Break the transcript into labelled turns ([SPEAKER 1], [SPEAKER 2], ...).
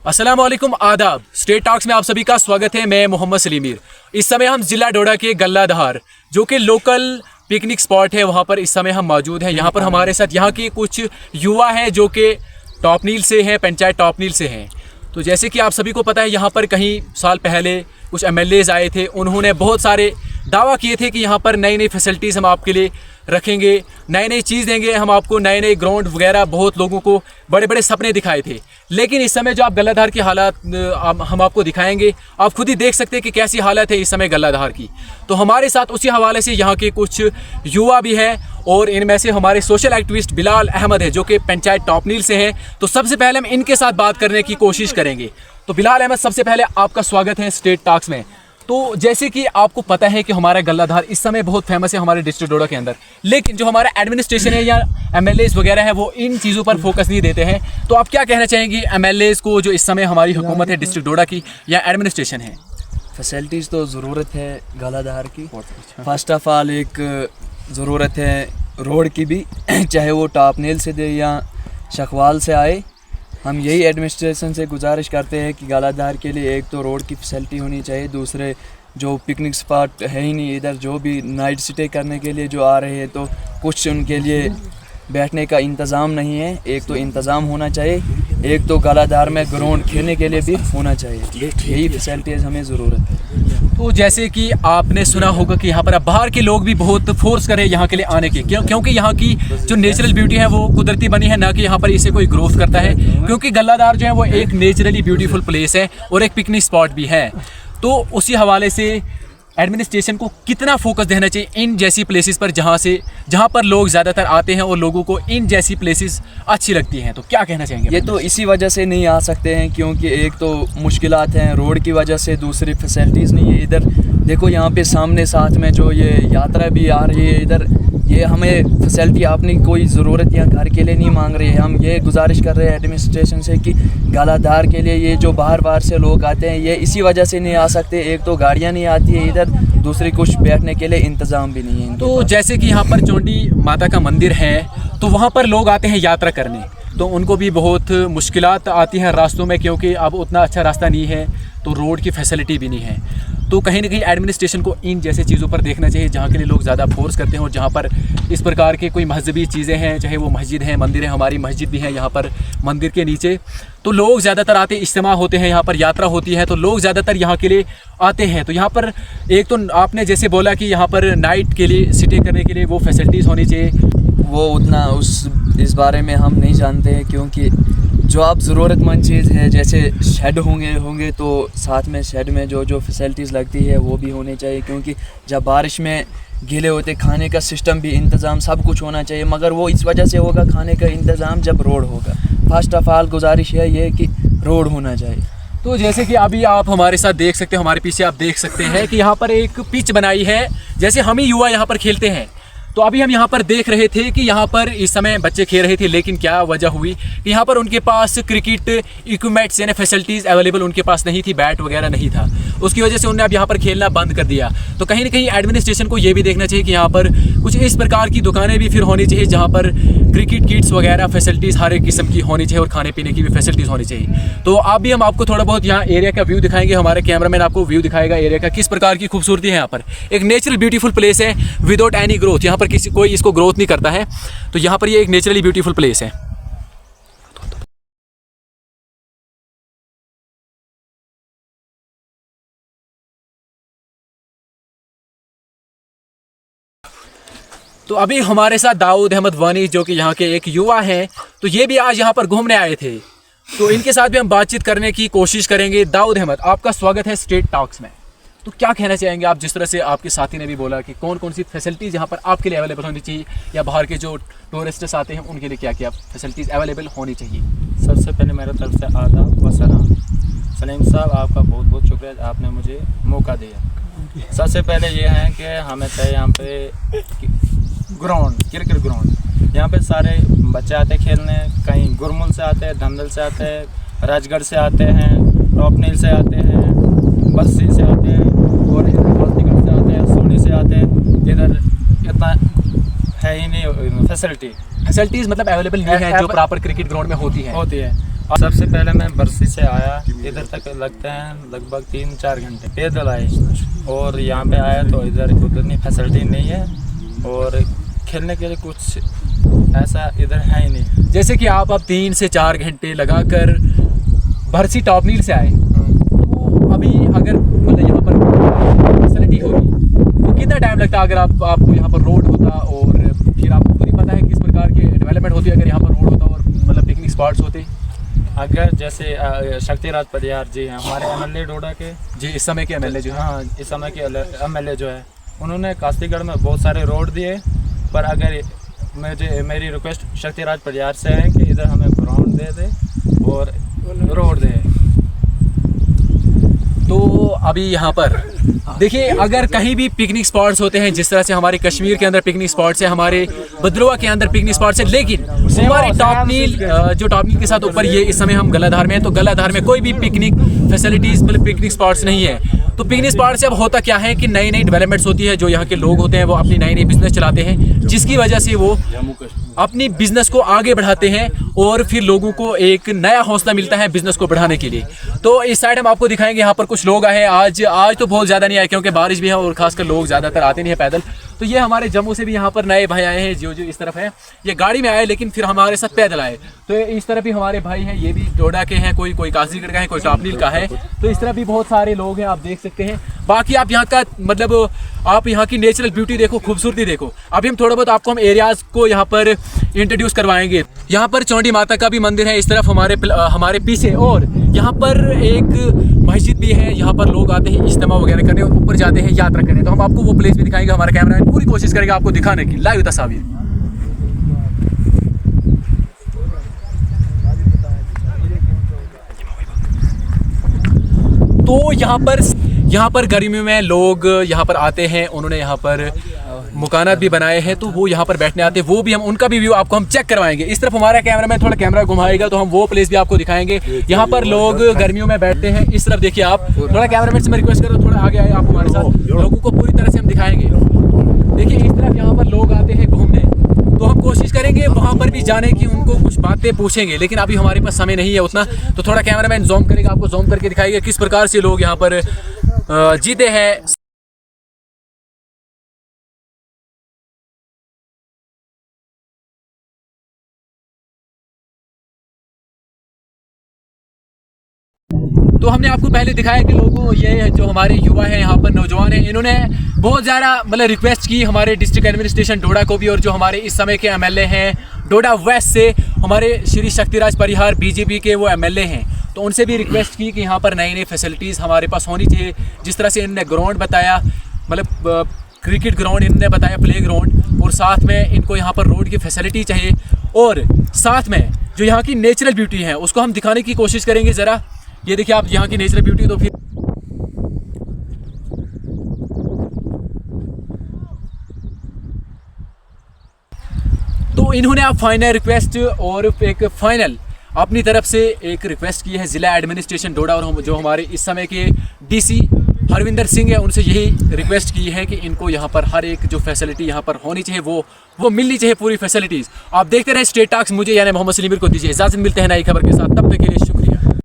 [SPEAKER 1] अस्सलाम वालेकुम, आदाब। स्टेट टॉक्स में आप सभी का स्वागत है। मैं मोहम्मद सलीमीर। इस समय हम ज़िला डोडा के गल्लाधार जो कि लोकल पिकनिक स्पॉट है, वहाँ पर इस समय हम मौजूद हैं। यहाँ पर हमारे साथ यहाँ के कुछ युवा हैं जो कि टॉपनील से हैं, पंचायत टॉपनील से हैं। तो जैसे कि आप सभी को पता है, यहाँ पर कहीं साल पहले कुछ MLAs आए थे। उन्होंने बहुत सारे दावा किए थे कि यहाँ पर नई नई फैसिलिटीज़ हम आपके लिए रखेंगे, नई नई चीज़ देंगे हम आपको, नए नए ग्राउंड वगैरह। बहुत लोगों को बड़े बड़े सपने दिखाए थे। लेकिन इस समय जो आप गल्लाधार की हालात हम आपको दिखाएंगे, आप खुद ही देख सकते हैं कि कैसी हालत है इस समय गल्लाधार की। तो हमारे साथ उसी हवाले से यहाँ के कुछ युवा भी हैं और इनमें से हमारे सोशल एक्टिविस्ट बिलाल अहमद है जो कि पंचायत टॉपनील से हैं। तो सबसे पहले हम इनके साथ बात करने की कोशिश करेंगे। तो बिलाल अहमद, सबसे पहले आपका स्वागत है स्टेट टॉक्स में। तो जैसे कि आपको पता है कि हमारा गल्लाधार इस समय बहुत फेमस है हमारे डिस्ट्रिक्ट डोडा के अंदर, लेकिन जो हमारा एडमिनिस्ट्रेशन है या MLAs वगैरह है वो इन चीज़ों पर फोकस नहीं देते हैं। तो आप क्या कहना चाहेंगे MLAs को, जो इस समय हमारी हुकूमत है डिस्ट्रिक्ट डोडा की या एडमिनिस्ट्रेशन है?
[SPEAKER 2] फैसिलिटीज़ तो ज़रूरत है गल्लाधार की। फर्स्ट ऑफ ऑल एक ज़रूरत है रोड की भी, चाहे वो टॉपनील से दे या शखवाल से आए। हम यही एडमिनिस्ट्रेशन से गुजारिश करते हैं कि गल्लाधार के लिए एक तो रोड की फैसिलिटी होनी चाहिए, दूसरे जो पिकनिक स्पॉट है ही नहीं इधर, जो भी नाइट स्टे करने के लिए जो आ रहे हैं तो कुछ उनके लिए बैठने का इंतज़ाम नहीं है। एक तो इंतज़ाम होना चाहिए, एक तो गल्लाधार में ग्राउंड खेलने के लिए भी होना चाहिए। यही फैसिलिटीज़ हमें ज़रूरत है।
[SPEAKER 1] तो जैसे कि आपने सुना होगा कि यहाँ पर अब बाहर के लोग भी बहुत फोर्स करें यहाँ के लिए आने की, क्योंकि यहाँ की जो नेचुरल ब्यूटी है वो कुदरती बनी है, ना कि यहाँ पर इसे कोई ग्रोथ करता है। क्योंकि गल्लाधार जो है वो एक नेचुरली ब्यूटीफुल प्लेस है और एक पिकनिक स्पॉट भी है। तो उसी हवाले से एडमिनिस्ट्रेशन को कितना फोकस देना चाहिए इन जैसी प्लेसेस पर, जहाँ पर लोग ज़्यादातर आते हैं और लोगों को इन जैसी प्लेसेस अच्छी लगती हैं। तो क्या कहना चाहेंगे?
[SPEAKER 2] ये तो इसी वजह से नहीं आ सकते हैं क्योंकि एक तो मुश्किलात हैं रोड की वजह से, दूसरी फैसिलिटीज़ नहीं है। इधर देखो यहाँ पे सामने साथ में जो ये यात्रा भी आ रही है इधर, ये हमें फैसिलिटी अपनी कोई ज़रूरत या घर के लिए नहीं मांग रही है। हम ये गुजारिश कर रहे हैं एडमिनिस्ट्रेशन से कि गल्लाधार के लिए ये जो बाहर से लोग आते हैं ये इसी वजह से नहीं आ सकते। एक तो गाड़ियाँ नहीं आती है इधर, दूसरी कुछ बैठने के लिए इंतज़ाम भी नहीं है।
[SPEAKER 1] तो जैसे कि यहाँ पर चोंडी माता का मंदिर है, तो वहाँ पर लोग आते हैं यात्रा करने, तो उनको भी बहुत मुश्किलात आती हैं रास्तों में, क्योंकि अब उतना अच्छा रास्ता नहीं है, तो रोड की फैसिलिटी भी नहीं है। तो कहीं ना कहीं एडमिनिस्ट्रेशन को इन जैसे चीज़ों पर देखना चाहिए जहाँ के लिए लोग ज़्यादा फोर्स करते हैं और जहाँ पर इस प्रकार के कोई मजहबी चीज़ें हैं, चाहे वो मस्जिद है, मंदिर है। हमारी मस्जिद भी है यहाँ पर मंदिर के नीचे, तो लोग ज़्यादातर आते, इज्तिमा होते हैं यहाँ पर, यात्रा होती है, तो लोग ज़्यादातर यहाँ के लिए आते हैं। तो यहाँ पर एक तो आपने जैसे बोला कि यहाँ पर नाइट के लिए स्टे करने के लिए वो फैसिलिटीज़ होनी चाहिए,
[SPEAKER 2] वो उतना इस बारे में हम नहीं जानते हैं। क्योंकि जो आप ज़रूरतमंद चीज़ है जैसे शेड होंगे तो साथ में शेड में जो फैसिलिटीज़ लगती है वो भी होनी चाहिए। क्योंकि जब बारिश में गीले होते, खाने का सिस्टम भी इंतज़ाम सब कुछ होना चाहिए, मगर वो इस वजह से होगा खाने का इंतज़ाम जब रोड होगा। फर्स्ट ऑफ ऑल गुजारिश है ये कि रोड होना चाहिए।
[SPEAKER 1] तो जैसे कि अभी आप हमारे साथ देख सकते हो, हमारे पीछे आप देख सकते हैं कि यहाँ पर एक पिच बनाई है, जैसे हम ही युवा यहाँ पर खेलते हैं। तो अभी हम यहाँ पर देख रहे थे कि यहाँ पर इस समय बच्चे खेल रहे थे, लेकिन क्या वजह हुई कि यहाँ पर उनके पास क्रिकेट इक्विपमेंट्स यानी फैसिलिटीज़ अवेलेबल उनके पास नहीं थी, बैट वगैरह नहीं था। उसकी वजह से उन्होंने अब यहाँ पर खेलना बंद कर दिया। तो कहीं ना कहीं एडमिनिस्ट्रेशन को ये भी देखना चाहिए कि यहाँ पर कुछ इस प्रकार की दुकानें भी फिर होनी चाहिए जहाँ पर क्रिकेट किट्स वगैरह फैसिलिटीज़ हर एक किस्म की होनी चाहिए और खाने पीने की भी फैसिलिटीज़ होनी चाहिए। तो आप भी हम आपको थोड़ा बहुत यहाँ एरिया का व्यू दिखाएंगे, हमारे कैमरामैन आपको व्यू दिखाएगा एरिया का, किस प्रकार की खूबसूरती है। यहाँ पर एक नेचुरल ब्यूटीफुल प्लेस है विदाउट एनी ग्रोथ, यहाँ पर कोई इसको ग्रोथ नहीं करता है। तो यहाँ पर ये एक नेचुरली ब्यूटीफुल प्लेस है। तो अभी हमारे साथ दाऊद अहमद वानी जो कि यहाँ के एक युवा हैं, तो ये भी आज यहाँ पर घूमने आए थे, तो इनके साथ भी हम बातचीत करने की कोशिश करेंगे। दाऊद अहमद, आपका स्वागत है स्टेट टॉक्स में। तो क्या कहना चाहेंगे आप, जिस तरह से आपके साथी ने भी बोला कि कौन कौन सी फैसिलिटीज़ यहाँ पर आपके लिए अवेलेबल होनी चाहिए, या बाहर के जो टूरिस्ट्स आते हैं उनके लिए क्या क्या फैसिलिटीज़ अवेलेबल होनी चाहिए?
[SPEAKER 3] सबसे पहले मेरे तरफ से आदाब व सलाम। सलीम साहब, आपका बहुत बहुत शुक्रिया, आपने मुझे मौका दिया। सबसे पहले ये है कि हमें चाहिए यहाँ पे ग्राउंड, क्रिकेट ग्राउंड। यहाँ पे सारे बच्चे आते हैं खेलने, कहीं गुरमुल से आते हैं, धंधल से आते हैं, राजगढ़ से आते हैं, टॉपनील से आते हैं, बस्सी से आते हैं और इधर से आते हैं, सोनी से आते हैं। इधर इतना है ही नहीं फैसिलिटीज़
[SPEAKER 1] मतलब अवेलेबल नहीं है जो प्रॉपर क्रिकेट ग्राउंड में होती है।
[SPEAKER 3] और सबसे पहले मैं बरसी से आया, इधर तक लगते हैं लगभग 3-4 घंटे पैदल आए, और यहाँ पे आया तो इधर उतनी फैसिलिटी नहीं है और खेलने के लिए कुछ ऐसा इधर है ही नहीं।
[SPEAKER 1] जैसे कि आप अब 3 से 4 घंटे लगाकर भरसी टॉप नील से आए, तो अभी अगर मतलब यहाँ पर फैसिलिटी होगी तो कितना टाइम लगता अगर आपको यहाँ पर रोड होता, और फिर आपको पूरी पता है किस प्रकार के डेवलपमेंट होती है अगर यहाँ पर रोड होता और मतलब पिकनिक स्पॉट्स होते?
[SPEAKER 3] अगर जैसे शक्तिराज परिहार जी हैं हमारे एमएलए डोडा के
[SPEAKER 1] जी, इस समय के एमएलए जो है,
[SPEAKER 3] हाँ इस समय के एमएलए जो है, उन्होंने कास्तीगढ़ में बहुत सारे रोड दिए, पर अगर मेरी रिक्वेस्ट शक्तिराज परिहार से है कि इधर हमें ग्राउंड दे दे और रोड दे।
[SPEAKER 1] तो अभी यहाँ पर देखिए, अगर कहीं भी पिकनिक स्पॉट्स होते हैं, जिस तरह से हमारे कश्मीर के अंदर पिकनिक स्पॉट्स है, हमारे भद्रवा के अंदर पिकनिक स्पॉट्स है, लेकिन हमारे टॉप नील जो टॉप नील के साथ ऊपर ये इस समय हम गलाधार में हैं, तो गलाधार में कोई भी पिकनिक फैसिलिटीज़ मतलब पिकनिक स्पॉट्स नहीं है। तो पिकनिक स्पॉट से अब होता क्या है कि नई नई डेवलपमेंट्स होती है, जो यहाँ के लोग होते हैं वो अपनी नई नई बिजनेस चलाते हैं, जिसकी वजह से वो अपनी बिजनेस को आगे बढ़ाते हैं और फिर लोगों को एक नया हौसला मिलता है बिजनेस को बढ़ाने के लिए। तो इस साइड हम आपको दिखाएंगे, यहाँ पर कुछ लोग आए हैं। आज तो बहुत ज़्यादा नहीं आए क्योंकि बारिश भी है और खासकर लोग ज़्यादातर आते नहीं है पैदल। तो ये हमारे जम्मू से भी यहाँ पर नए भाई आए हैं, जो इस तरफ है, ये गाड़ी में आए लेकिन फिर हमारे साथ पैदल आए। तो इस तरफ भी हमारे भाई हैं, ये भी डोडा के हैं, कोई काजीगढ़ का है, कोई टॉप नील का है। तो इस तरफ भी बहुत सारे लोग हैं, आप देख सकते हैं। बाकी आप यहाँ का मतलब आप यहाँ की नेचुरल ब्यूटी देखो, खूबसूरती देखो। अभी हम थोड़ा बहुत आपको हम एरियाज को यहाँ पर इंट्रोड्यूस करवाएंगे। यहाँ पर चौंडी माता का भी मंदिर है इस तरफ हमारे पीछे, और यहाँ पर एक मस्जिद भी है। यहाँ पर लोग आते हैं इज्तिमा वगैरह करने और ऊपर जाते हैं यात्रा करने। तो हम आपको वो प्लेस भी दिखाएंगे, हमारा कैमरा पूरी कोशिश करेगा आपको दिखाने की लाइव तस्वीर। तो यहाँ पर गर्मियों में लोग यहाँ पर आते हैं, उन्होंने यहाँ पर मकानात भी बनाए हैं, तो वो यहाँ पर बैठने आते हैं। वो भी हम उनका भी व्यू आपको हम चेक करवाएंगे। इस तरफ हमारा कैमरा में थोड़ा कैमरा घुमाएगा तो हम वो प्लेस भी आपको दिखाएंगे। यहाँ पर लोग गर्मियों में बैठते हैं। इस तरफ देखिए आप, थोड़ा कैमरामैन से मैं रिक्वेस्ट कर रहा हूँ थोड़ा आगे आए आप हमारे साथ, लोगों को पूरी तरह से हम दिखाएंगे। देखिए इस तरफ यहाँ पर लोग आते हैं घूमने, तो हम कोशिश करेंगे वहाँ पर भी जाने की, उनको कुछ बातें पूछेंगे, लेकिन अभी हमारे पास समय नहीं है उतना। तो थोड़ा कैमरामैन जूम करेगा, आपको जूम करके दिखाएगा किस प्रकार से लोग यहाँ पर जीते हैं। तो हमने आपको पहले दिखाया कि लोगों, ये जो हमारे युवा हैं यहाँ पर नौजवान हैं, इन्होंने बहुत ज़्यादा मतलब रिक्वेस्ट की हमारे डिस्ट्रिक्ट एडमिनिस्ट्रेशन डोडा को भी, और जो हमारे इस समय के एमएलए हैं डोडा वेस्ट से, हमारे श्री शक्तिराज परिहार बीजेपी के वो एमएलए हैं, तो उनसे भी रिक्वेस्ट की कि यहाँ पर नई नई फैसिलिटीज़ हमारे पास होनी चाहिए। जिस तरह से इन्होंने ग्राउंड बताया, मतलब क्रिकेट ग्राउंड इन्होंने बताया, प्ले ग्राउंड, और साथ में इनको यहाँ पर रोड की फैसिलिटी चाहिए, और साथ में जो यहाँ की नेचुरल ब्यूटी है उसको हम दिखाने की कोशिश करेंगे। ज़रा ये देखिए आप यहाँ की नेचुरल ब्यूटी। तो फिर तो इन्होंने आप फाइनल रिक्वेस्ट और एक फाइनल अपनी तरफ से एक रिक्वेस्ट की है ज़िला एडमिनिस्ट्रेशन डोडा, और जो हमारे इस समय के डीसी हरविंदर सिंह है, उनसे यही रिक्वेस्ट की है कि इनको यहाँ पर हर एक जो फैसिलिटी यहाँ पर होनी चाहिए वो मिलनी चाहिए, पूरी फैसिलिटीज़। आप देखते रहे स्टेट टॉक्स, मुझे यानी मोहम्मद सलीमीर को दीजिए इजाज़त, मिलते हैं नई खबर के साथ, तब तक के लिए शुक्रिया।